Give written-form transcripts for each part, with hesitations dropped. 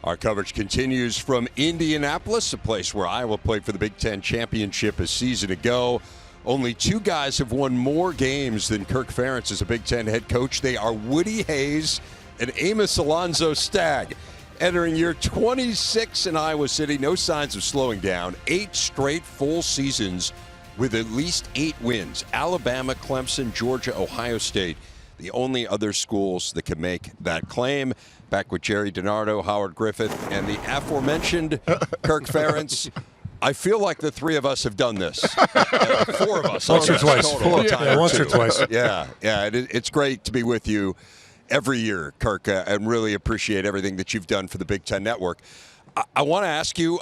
Our coverage continues from Indianapolis, a place where Iowa played for the Big Ten championship a season ago. Only two guys have won more games than Kirk Ferentz as a Big Ten head coach. They are Woody Hayes and Amos Alonzo Stagg. Entering year 26 in Iowa City, no signs of slowing down. 8 straight full seasons with at least 8 wins. Alabama, Clemson, Georgia, Ohio State, the only other schools that can make that claim. Back with Gerry Dinardo, Howard Griffith, and the aforementioned Kirk Ferentz. I feel like the three of us have done this. 4 of us. Once or twice. Once or twice. Yeah. It's great to be with you every year, Kirk, and really appreciate everything that you've done for the Big Ten Network. I want to ask you,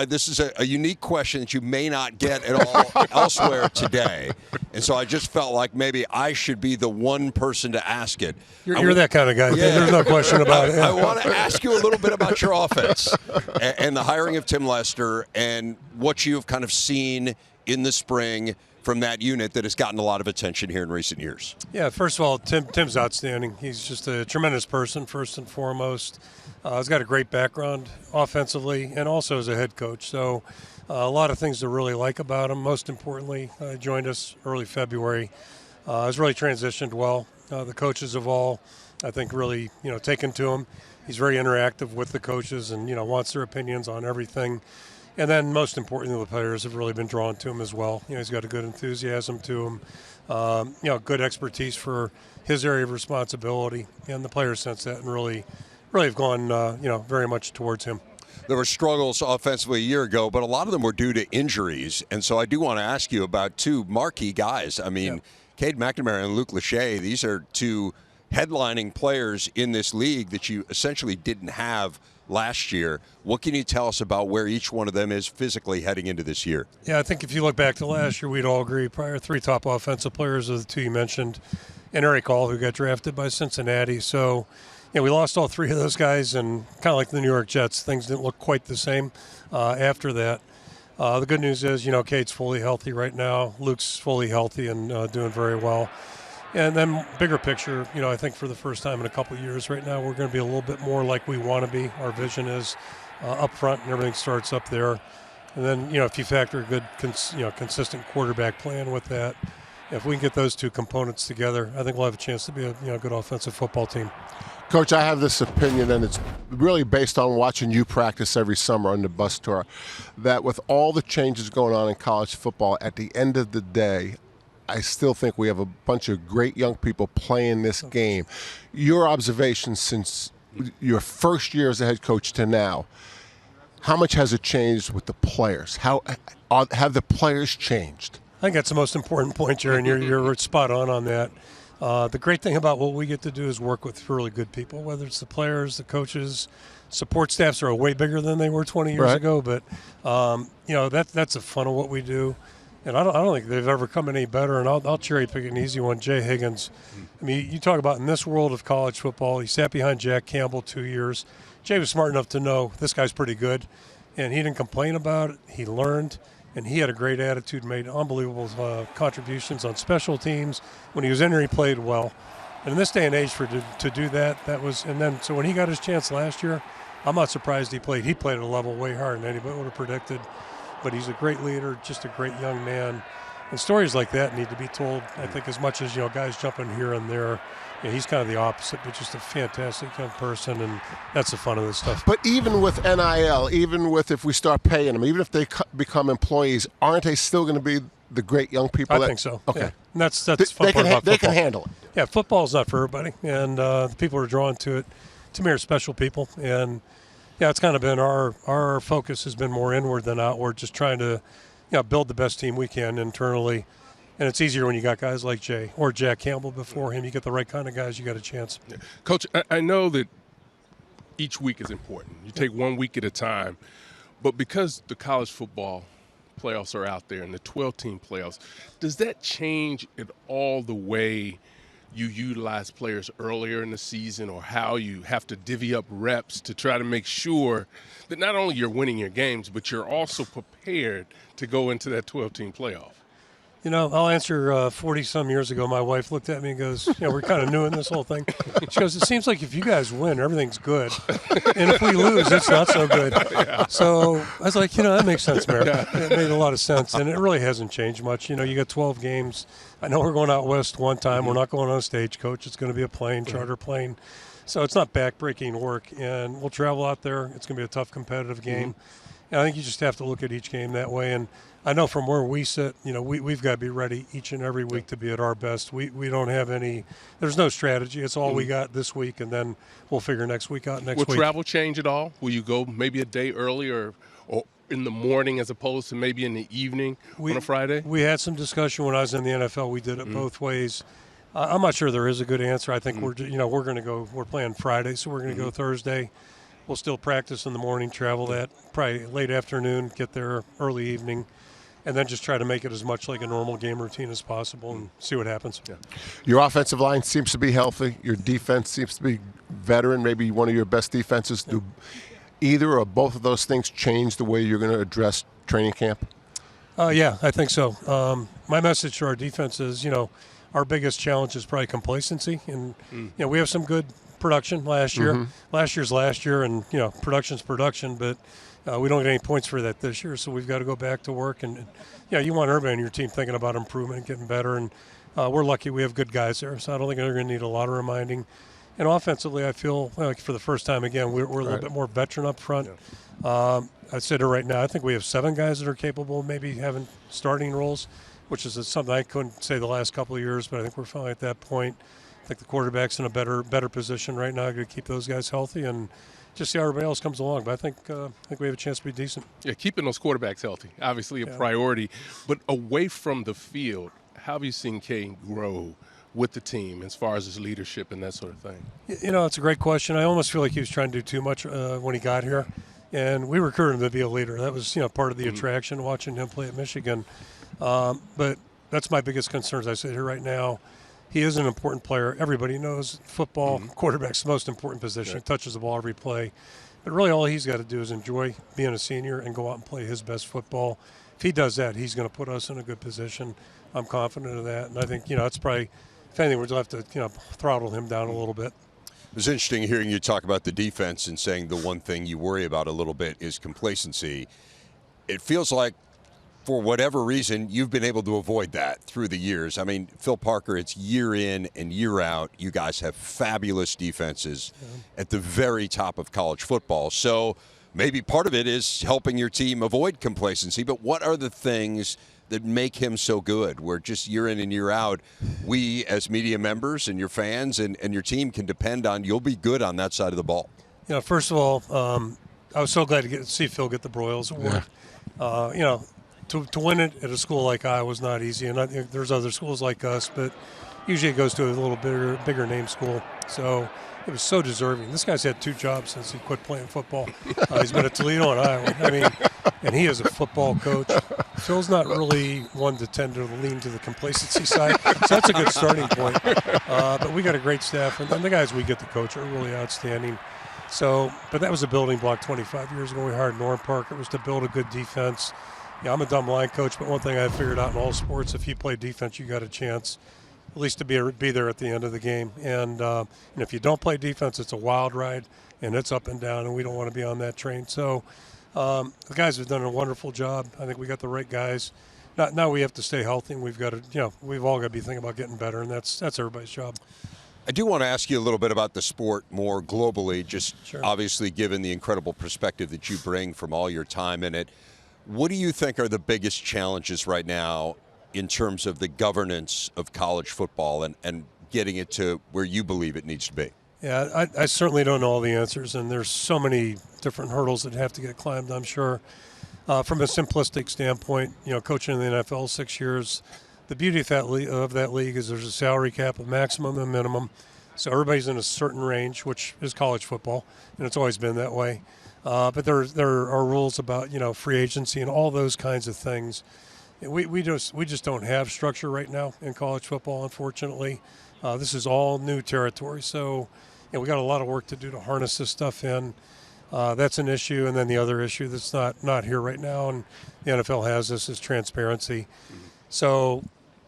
this is a unique question that you may not get at all elsewhere today. And so I just felt like maybe I should be the one person to ask it. You're that kind of guy. Yeah. There's no question about it. I want to ask you a little bit about your offense and the hiring of Tim Lester and what you've kind of seen in the spring from that unit that has gotten a lot of attention here in recent years. Yeah, first of all, Tim's outstanding. He's just a tremendous person, first and foremost. He's got a great background offensively and also as a head coach. So a lot of things to really like about him. Most importantly, joined us early February. Has really transitioned well. The coaches have all, I think, really taken to him. He's very interactive with the coaches and wants their opinions on everything. And then most importantly, the players have really been drawn to him as well. He's got a good enthusiasm to him. Good expertise for his area of responsibility, and the players sense that and really have gone, very much towards him. There were struggles offensively a year ago, but a lot of them were due to injuries. And so I do want to ask you about 2 marquee guys. I mean, Cade McNamara and Luke Lachey, these are 2 headlining players in this league that you essentially didn't have last year. What can you tell us about where each one of them is physically heading into this year? Yeah, I think if you look back to last year, we'd all agree probably our 3 top offensive players are the 2 you mentioned, and Eric Hall, who got drafted by Cincinnati. So, we lost all 3 of those guys, and kind of like the New York Jets, things didn't look quite the same after that. The good news is, Cade's fully healthy right now. Luke's fully healthy and doing very well. And then bigger picture, I think for the first time in a couple of years right now, we're going to be a little bit more like we want to be. Our vision is up front, and everything starts up there. And then, if you factor a good, consistent quarterback plan with that, if we can get those 2 components together, I think we'll have a chance to be a good offensive football team. Coach, I have this opinion, and it's really based on watching you practice every summer on the bus tour, that with all the changes going on in college football, at the end of the day, I still think we have a bunch of great young people playing this game. Your observation since your first year as a head coach to now, how much has it changed with the players? How have the players changed? I think that's the most important point, Jerry, and you're spot on that. The great thing about what we get to do is work with really good people, whether it's the players, the coaches. Support staffs are way bigger than they were 20 years ago, but that's the fun of what we do. And I don't think they've ever come any better. And I'll cherry pick an easy one. Jay Higgins. I mean, you talk about in this world of college football, he sat behind Jack Campbell 2 years. Jay was smart enough to know this guy's pretty good, and he didn't complain about it. He learned, and he had a great attitude, made unbelievable contributions on special teams. When he was in there, he played well. And in this day and age, to do that was – and then so when he got his chance last year, I'm not surprised he played. He played at a level way higher than anybody would have predicted. But he's a great leader, just a great young man. And stories like that need to be told, I think, as much as, guys jumping here and there. He's kind of the opposite, but just a fantastic young person, and that's the fun of this stuff. But even with NIL, even with if we start paying them, even if they become employees, aren't they still going to be the great young people? I think so. Okay. Yeah. And that's fun part about football. They can handle it. Yeah, football's not for everybody, and the people who are drawn to it, to me, are special people. And yeah, it's kind of been our focus has been more inward than outward, just trying to build the best team we can internally. And it's easier when you got guys like Jay or Jack Campbell before him. You get the right kind of guys, you got a chance. Yeah. Coach, I know that each week is important. You take 1 week at a time. But because the college football playoffs are out there and the 12-team playoffs, does that change at all the way you utilize players earlier in the season, or how you have to divvy up reps to try to make sure that not only you're winning your games, but you're also prepared to go into that 12-team playoff? You know, I'll answer 40-some years ago, my wife looked at me and goes, we're kind of new in this whole thing. She goes, it seems like if you guys win, everything's good. And if we lose, it's not so good. Yeah. So I was like, that makes sense, Mary. Yeah. It made a lot of sense. And it really hasn't changed much. You got 12 games. I know we're going out west one time. Mm-hmm. We're not going on a stagecoach. It's going to be a plane, charter plane. So it's not back-breaking work. And we'll travel out there. It's going to be a tough competitive game. Mm-hmm. And I think you just have to look at each game that way. And I know from where we sit, we've got to be ready each and every week to be at our best. We don't have there's no strategy. It's all we got this week, and then we'll figure next week out next week. Will travel change at all? Will you go maybe a day early or in the morning as opposed to maybe in the evening on a Friday? We had some discussion when I was in the NFL. We did it both ways. I'm not sure there is a good answer. I think we're going to go. We're playing Friday, so we're going to go Thursday. We'll still practice in the morning, travel that probably late afternoon, get there early evening. And then just try to make it as much like a normal game routine as possible and see what happens. Yeah. Your offensive line seems to be healthy. Your defense seems to be veteran, maybe one of your best defenses. Do either or both of those things change the way you're going to address training camp? Yeah, I think so. My message to our defense is, our biggest challenge is probably complacency. And, we have some good production last year. Mm-hmm. Last year's last year, and, production's production, but we don't get any points for that this year, so we've got to go back to work. And you want everybody on your team thinking about improvement and getting better. And we're lucky we have good guys there, so I don't think they're going to need a lot of reminding. And offensively, I feel like for the first time again, we're a little bit more veteran up front. Yeah. I'd say to right now, I think we have 7 guys that are capable of maybe having starting roles, which is something I couldn't say the last couple of years, but I think we're finally at that point. I think the quarterback's in a better position right now to keep those guys healthy and just see how everybody else comes along. But I think we have a chance to be decent. Yeah, keeping those quarterbacks healthy, obviously a priority. But away from the field, how have you seen Kane grow with the team as far as his leadership and that sort of thing? It's a great question. I almost feel like he was trying to do too much when he got here. And we recruited him to be a leader. That was, part of the attraction, watching him play at Michigan. But that's my biggest concern as I sit here right now. He is an important player. Everybody knows football, quarterback's the most important position. He touches the ball every play. But really all he's got to do is enjoy being a senior and go out and play his best football. If he does that, he's going to put us in a good position. I'm confident of that. And I think, it's probably, if anything, we'll have to, throttle him down a little bit. It was interesting hearing you talk about the defense and saying the one thing you worry about a little bit is complacency. It feels like, for whatever reason, you've been able to avoid that through the years. I mean, Phil Parker, it's year in and year out. You guys have fabulous defenses at the very top of college football. So maybe part of it is helping your team avoid complacency. But what are the things that make him so good, where just year in and year out, we as media members and your fans and your team can depend on you'll be good on that side of the ball? First of all, I was so glad to see Phil get the Broyles Award. Yeah. To win it at a school like Iowa is not easy, and there's other schools like us, but usually it goes to a little bigger name school. So it was so deserving. This guy's had 2 jobs since he quit playing football. He's been at Toledo and Iowa. And he is a football coach. Phil's not really one to tend to lean to the complacency side, so that's a good starting point. But we got a great staff, and the guys we get to coach are really outstanding. So, but that was a building block 25 years ago. We hired Norm Parker. It was to build a good defense. Yeah, I'm a dumb line coach, but one thing I figured out in all sports, if you play defense, you got a chance at least to be there at the end of the game. And if you don't play defense, it's a wild ride, and it's up and down, and we don't want to be on that train. So the guys have done a wonderful job. I think we got the right guys. Now we have to stay healthy, and we've got to, we've all got to be thinking about getting better, and that's everybody's job. I do want to ask you a little bit about the sport more globally, just obviously given the incredible perspective that you bring from all your time in it. What do you think are the biggest challenges right now in terms of the governance of college football and getting it to where you believe it needs to be? Yeah, I certainly don't know all the answers, and there's so many different hurdles that have to get climbed, I'm sure. From a simplistic standpoint, coaching in the NFL 6 years, the beauty of that league is there's a salary cap, a maximum and minimum. So everybody's in a certain range, which is college football, and it's always been that way. But there are rules about free agency and all those kinds of things. We just don't have structure right now in college football, unfortunately. This is all new territory, so we got a lot of work to do to harness this stuff in. That's an issue, and then the other issue that's not here right now, and the NFL has this, is transparency. So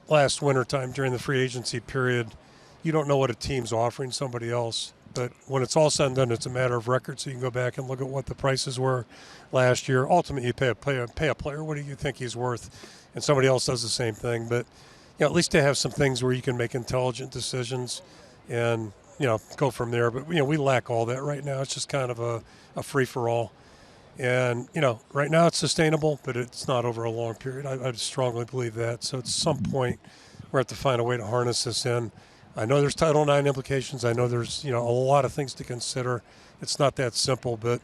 last wintertime during the free agency period, you don't know what a team's offering somebody else. But when it's all said and done, it's a matter of record. So you can go back and look at what the prices were last year. Ultimately, you pay a player. What do you think he's worth? And somebody else does the same thing. But at least to have some things where you can make intelligent decisions and go from there. But we lack all that right now. It's just kind of a free for all. And right now it's sustainable, but it's not over a long period. I strongly believe that. So at some point, we have to find a way to harness this in. I know there's Title IX implications. I know there's a lot of things to consider. It's not that simple, but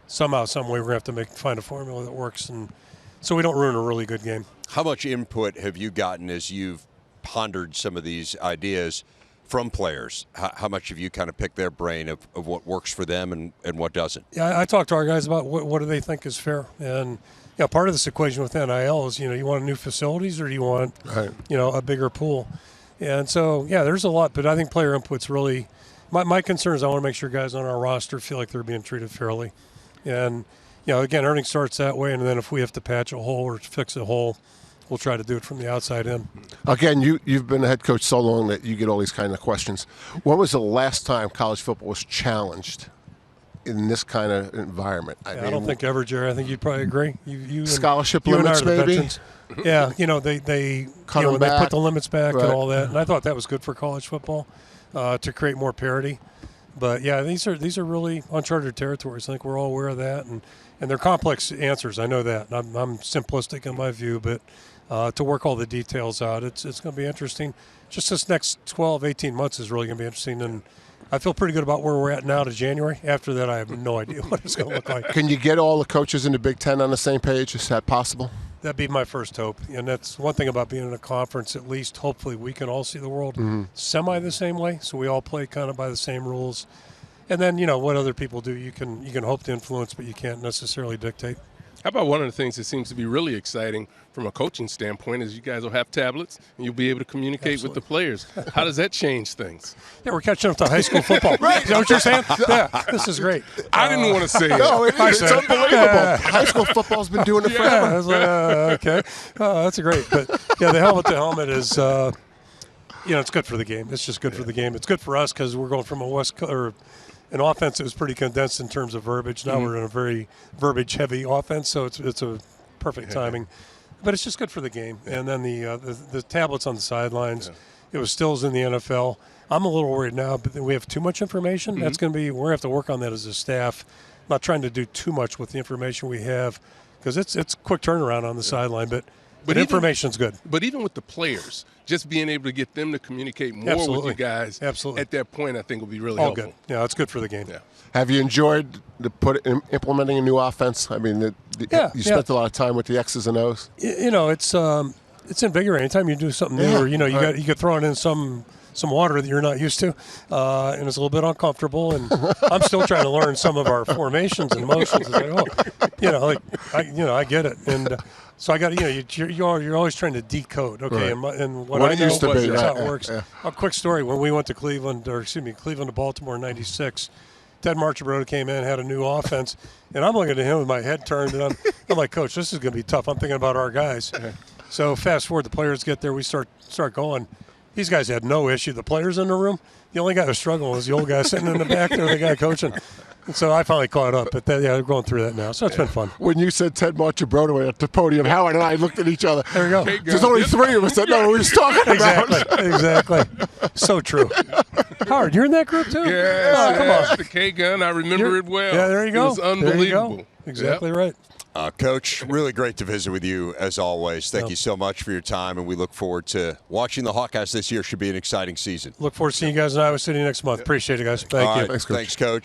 somehow, some way, we're going to have to find a formula that works, and so we don't ruin a really good game. How much input have you gotten as you've pondered some of these ideas from players? How much have you kind of picked their brain of what works for them and what doesn't? Yeah, I talk to our guys about what do they think is fair, and part of this equation with NIL is you want new facilities or do you want a bigger pool. And so, there's a lot, but I think player input's really my concern is I want to make sure guys on our roster feel like they're being treated fairly. And, again, everything starts that way, and then if we have to patch a hole or fix a hole, we'll try to do it from the outside in. Again, you've been a head coach so long that you get all these kind of questions. When was the last time college football was challenged in this kind of environment? I don't think ever, Jerry. I think you'd probably agree. You scholarship limits, maybe? Veterans. Yeah, they when they put the limits back and all that, and I thought that was good for college football to create more parity. But these are really uncharted territories. I think we're all aware of that, and they're complex answers. I know that. I'm simplistic in my view, but to work all the details out, it's going to be interesting. Just this next 12, 18 months is really going to be interesting, and I feel pretty good about where we're at now to January. After that, I have no idea what it's going to look like. Can you get all the coaches in the Big Ten on the same page? Is that possible? That'd be my first hope. And that's one thing about being in a conference, at least hopefully we can all see the world semi the same way. So we all play kind of by the same rules. And then, what other people do, you can hope to influence, but you can't necessarily dictate. How about one of the things that seems to be really exciting from a coaching standpoint is you guys will have tablets and you'll be able to communicate with the players. How does that change things? Yeah, we're catching up to high school football. Right. Is that what you're saying? Yeah, this is great. I didn't want to say it. No, it's unbelievable. High school football's been doing it forever. I was like, okay. That's great. But, the helmet-to-helmet is, it's good for the game. It's just good for the game. It's good for us because we're going from an offense that was pretty condensed in terms of verbiage. Now we're in a very verbiage-heavy offense, so it's a perfect timing. But it's just good for the game. And then the tablets on the sidelines, it was stills in the NFL. I'm a little worried now, but we have too much information. That's going to be – we're going to have to work on that as a staff, not trying to do too much with the information we have because it's quick turnaround on the sideline, but information's good. But even with the players, just being able to get them to communicate more with you guys at that point, I think will be really helpful. Good. Yeah, it's good for the game. Yeah. Have you enjoyed implementing a new offense? I mean, you spent a lot of time with the X's and O's. It's invigorating. Anytime you do something new, or you get thrown in some water that you're not used to, and it's a little bit uncomfortable. And I'm still trying to learn some of our formations and motions. It's I get it. And so I got you're always trying to decode. Okay, right. and what I know is how it works. Yeah. A quick story: when we went to Cleveland to Baltimore in '96. Ted Marchibroda came in, had a new offense, and I'm looking at him with my head turned, and I'm like, Coach, this is going to be tough. I'm thinking about our guys. So fast forward, the players get there, we start going. These guys had no issue. The players in the room, the only guy who was struggling was the old guy sitting in the back there, the guy coaching. And so I finally caught up. But they're going through that now. So it's been fun. When you said Ted Marchibroda at the podium, Howard and I looked at each other. There you go. There's only three of us that know what we was talking about. Exactly. So true. Howard, you're in that group too? Yeah. Come on. The K-Gun. I remember it well. Yeah, there you go. It was unbelievable. Exactly right. Coach, really great to visit with you as always. Thank you so much for your time, and we look forward to watching the Hawkeyes this year. Should be an exciting season. Look forward to seeing you guys in Iowa City next month. Appreciate it, guys. Thank you. Thanks, Coach. Thanks, Coach.